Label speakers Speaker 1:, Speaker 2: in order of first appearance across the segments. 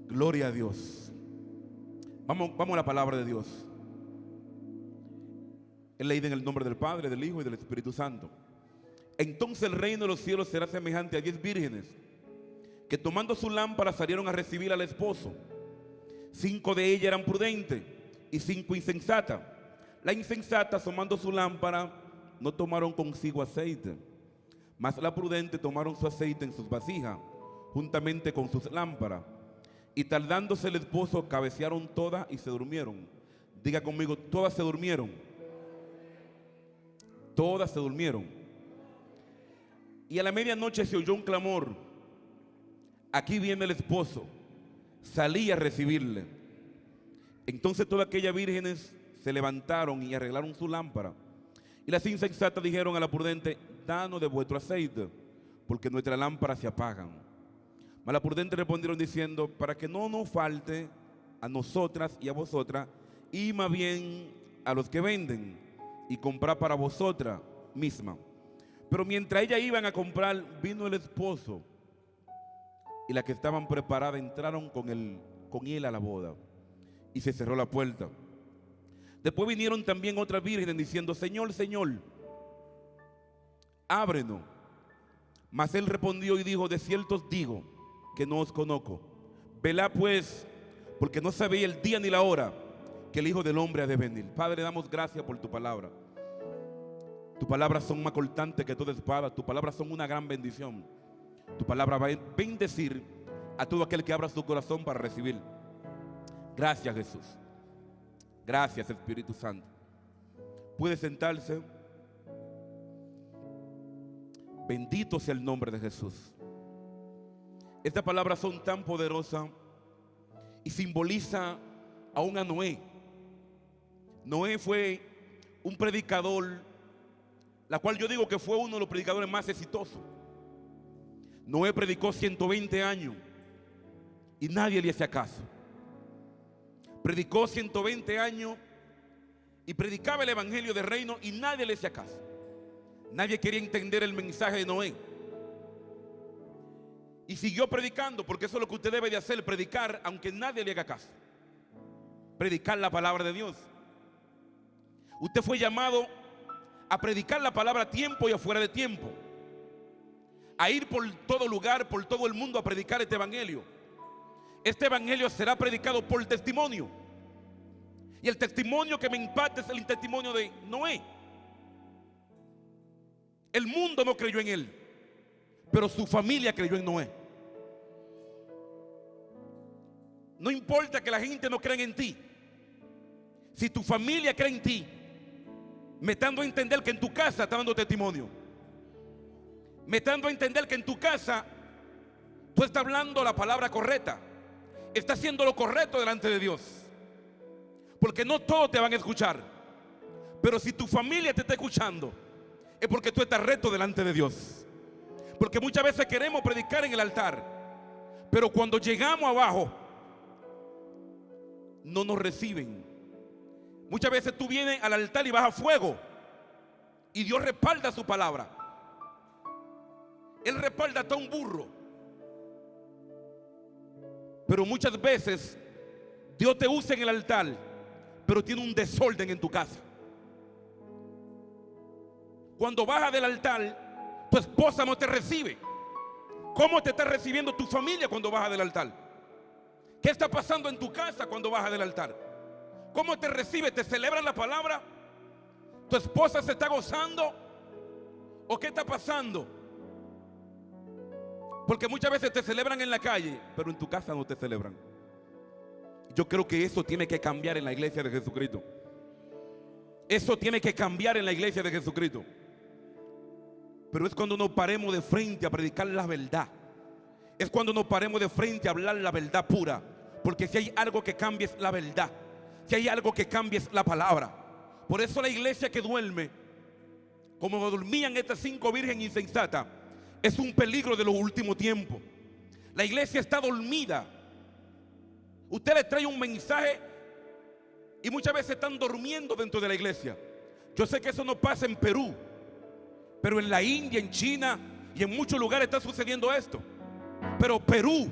Speaker 1: Gloria a Dios. Vamos a la palabra de Dios. Es leída en el nombre del Padre, del Hijo y del Espíritu Santo. Entonces el reino de los cielos será semejante a 10 vírgenes que tomando su lámpara salieron a recibir al esposo. 5 de ellas eran prudentes y 5 insensatas. La insensata, tomando su lámpara, no tomaron consigo aceite, mas la prudente tomaron su aceite en sus vasijas, juntamente con sus lámparas. Y tardándose el esposo, cabecearon todas y se durmieron. Diga conmigo, todas se durmieron. Todas se durmieron. Y a la medianoche se oyó un clamor: aquí viene el esposo. Salí a recibirle. Entonces todas aquellas vírgenes se levantaron y arreglaron su lámpara. Y las insensatas dijeron a la prudente: danos de vuestro aceite, porque nuestras lámparas se apagan. Mas las prudentes respondieron diciendo: para que no nos falte a nosotras y a vosotras, y más bien a los que venden, y comprar para vosotras mismas. Pero mientras ellas iban a comprar, vino el esposo, y las que estaban preparadas entraron con él a la boda, y se cerró la puerta. Después vinieron también otras vírgenes diciendo: Señor, Señor, ábrenos. Mas él respondió y dijo: de cierto os digo que no os conozco. Velad pues, porque no sabéis el día ni la hora que el Hijo del Hombre ha de venir. Padre, damos gracias por tu palabra. Tus palabras son más cortantes que toda espada. Tus palabras son una gran bendición. Tu palabra va a bendecir a todo aquel que abra su corazón para recibir. Gracias, Jesús. Gracias, Espíritu Santo. Puede sentarse. Bendito sea el nombre de Jesús. Estas palabras son tan poderosas y simboliza aún a Noé. Noé fue un predicador, la cual yo digo que fue uno de los predicadores más exitosos. Noé predicó 120 años y nadie le hacía caso. Predicó 120 años y predicaba el evangelio del reino y nadie le hacía caso. Nadie quería entender el mensaje de Noé. Y siguió predicando, porque eso es lo que usted debe de hacer: predicar aunque nadie le haga caso. Predicar la palabra de Dios. Usted fue llamado a predicar la palabra a tiempo y afuera de tiempo, a ir por todo lugar, por todo el mundo a predicar este evangelio. Este evangelio será predicado por testimonio. Y el testimonio que me impacta es el testimonio de Noé. El mundo no creyó en él, pero su familia creyó en Noé. No importa que la gente no crea en ti. Si tu familia cree en ti, me está dando a entender que en tu casa está dando testimonio. Me está dando a entender que en tu casa tú estás hablando la palabra correcta. Estás haciendo lo correcto delante de Dios. Porque no todos te van a escuchar, pero si tu familia te está escuchando, es porque tú estás recto delante de Dios. Porque muchas veces queremos predicar en el altar, pero cuando llegamos abajo no nos reciben. Muchas veces tú vienes al altar y bajas fuego, y Dios respalda su palabra. Él respalda hasta un burro. Pero muchas veces Dios te usa en el altar, pero tiene un desorden en tu casa. Cuando bajas del altar, tu esposa no te recibe. ¿Cómo te está recibiendo tu familia cuando bajas del altar? ¿Qué está pasando en tu casa cuando bajas del altar? ¿Cómo te recibe? ¿Te celebran la palabra? ¿Tu esposa se está gozando? ¿O qué está pasando? Porque muchas veces te celebran en la calle, pero en tu casa no te celebran. Yo creo que eso tiene que cambiar en la iglesia de Jesucristo. Eso tiene que cambiar en la iglesia de Jesucristo. Pero es cuando nos paremos de frente a predicar la verdad. Es cuando nos paremos de frente a hablar la verdad pura. Porque si hay algo que cambie es la verdad. Si hay algo que cambie es la palabra. Por eso la iglesia que duerme, como dormían estas 5 vírgenes insensatas, es un peligro de los últimos tiempos. La iglesia está dormida. Usted le trae un mensaje y muchas veces están durmiendo dentro de la iglesia. Yo sé que eso no pasa en Perú, pero en la India, en China y en muchos lugares está sucediendo esto. Pero Perú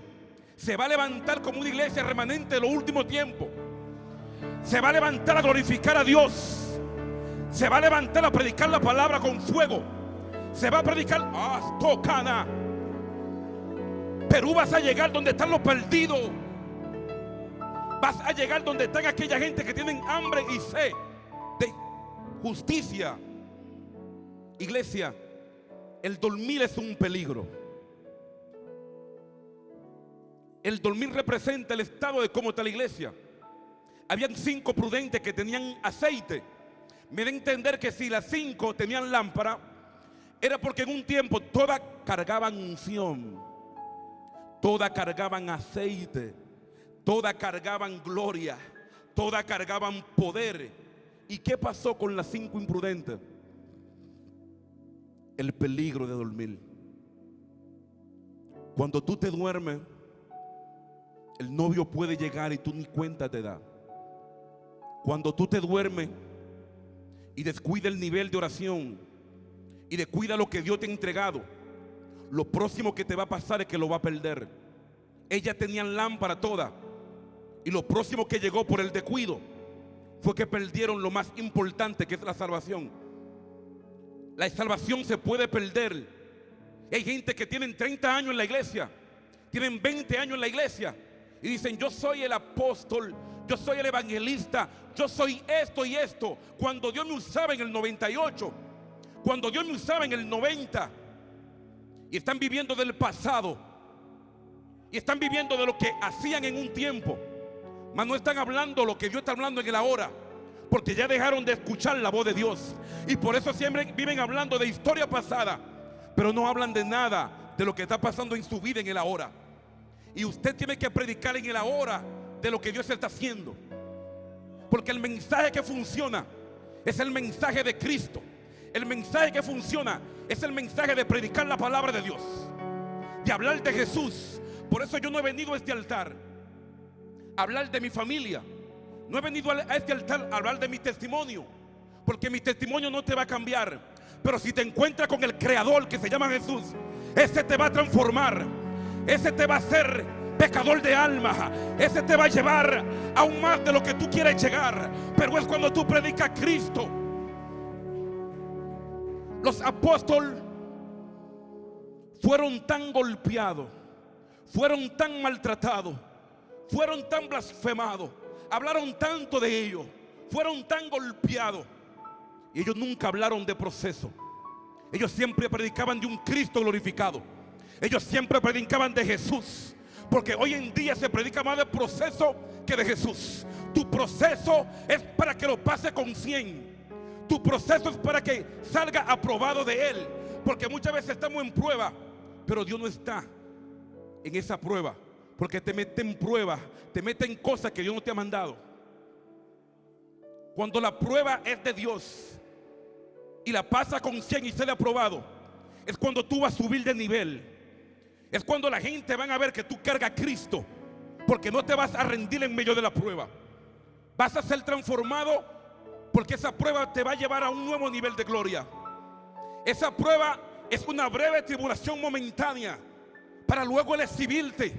Speaker 1: se va a levantar como una iglesia remanente de los últimos tiempos. Se va a levantar a glorificar a Dios. Se va a levantar a predicar la palabra con fuego. Se va a predicar. Tocana. Perú, vas a llegar donde están los perdidos. Vas a llegar donde están aquella gente que tienen hambre y sed de justicia. Iglesia, el dormir es un peligro. El dormir representa el estado de cómo está la iglesia. Habían 5 prudentes que tenían aceite. Me da a entender que si las 5 tenían lámpara, era porque en un tiempo todas cargaban unción, todas cargaban aceite, todas cargaban gloria, todas cargaban poder. ¿Y qué pasó con las 5 imprudentes? El peligro de dormir. Cuando tú te duermes, el novio puede llegar y tú ni cuenta te das. Cuando tú te duermes y descuida el nivel de oración y descuida lo que Dios te ha entregado, lo próximo que te va a pasar es que lo va a perder. Ellas tenían lámpara toda, y lo próximo que llegó por el descuido fue que perdieron lo más importante, que es la salvación. La salvación se puede perder. Hay gente que tienen 30 años en la iglesia, tienen 20 años en la iglesia, y dicen: yo soy el apóstol, yo soy el evangelista, yo soy esto y esto. Cuando Dios me usaba en el 98, cuando Dios me usaba en el 90. Y están viviendo del pasado, y están viviendo de lo que hacían en un tiempo, mas no están hablando lo que Dios está hablando en el ahora, porque ya dejaron de escuchar la voz de Dios. Y por eso siempre viven hablando de historia pasada, pero no hablan de nada de lo que está pasando en su vida en el ahora. Y usted tiene que predicar en el ahora de lo que Dios está haciendo, porque el mensaje que funciona es el mensaje de Cristo. El mensaje que funciona es el mensaje de predicar la palabra de Dios, de hablar de Jesús. Por eso yo no he venido a este altar a hablar de mi familia. No he venido a este altar a hablar de mi testimonio, porque mi testimonio no te va a cambiar. Pero si te encuentras con el Creador, que se llama Jesús, ese te va a transformar. Ese te va a hacer pecador de alma. Ese te va a llevar aún más de lo que tú quieres llegar. Pero es cuando tú predicas a Cristo. Los apóstoles fueron tan golpeados, fueron tan maltratados, fueron tan blasfemados, hablaron tanto de ellos, fueron tan golpeados, y ellos nunca hablaron de proceso. Ellos siempre predicaban de un Cristo glorificado. Ellos siempre predicaban de Jesús, porque hoy en día se predica más de proceso que de Jesús. Tu proceso es para que lo pase con 100. Tu proceso es para que salga aprobado de Él, porque muchas veces estamos en prueba, pero Dios no está en esa prueba, porque te mete en prueba, te mete en cosas que Dios no te ha mandado. Cuando la prueba es de Dios y la pasa con 100 y sale aprobado, es cuando tú vas a subir de nivel. Es cuando la gente va a ver que tú cargas a Cristo, porque no te vas a rendir en medio de la prueba. Vas a ser transformado, porque esa prueba te va a llevar a un nuevo nivel de gloria. Esa prueba es una breve tribulación momentánea, para luego Él exhibirte,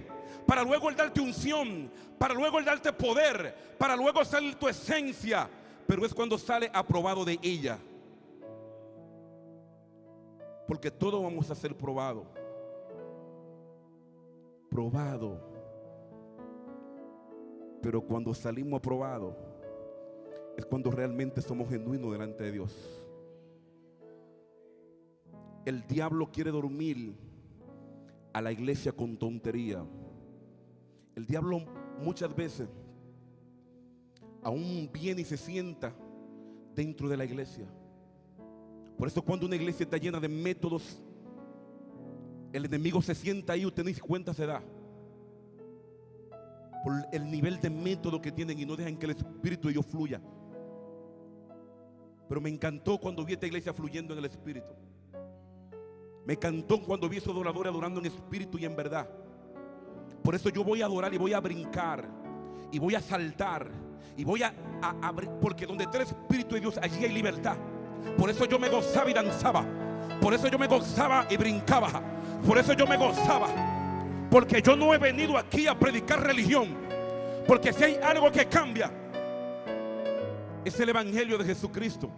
Speaker 1: para luego Él darte unción, para luego Él darte poder, para luego salir tu esencia. Pero es cuando sale aprobado de ella, porque todos vamos a ser probados. Probado. Pero cuando salimos aprobados es cuando realmente somos genuinos delante de Dios. El diablo quiere dormir a la iglesia con tontería. El diablo muchas veces aún viene y se sienta dentro de la iglesia. Por eso cuando una iglesia está llena de métodos, el enemigo se sienta ahí, usted ni cuenta se da, por el nivel de método que tienen, y no dejan que el Espíritu de Dios fluya. Pero me encantó cuando vi esta iglesia fluyendo en el Espíritu. Me encantó cuando vi a esos adoradores adorando en espíritu y en verdad. Por eso yo voy a adorar y voy a brincar y voy a saltar y voy a porque donde está el Espíritu de Dios, allí hay libertad. Por eso yo me gozaba y danzaba. Por eso yo me gozaba y brincaba. Por eso yo me gozaba. Porque yo no he venido aquí a predicar religión. Porque si hay algo que cambia, es el evangelio de Jesucristo.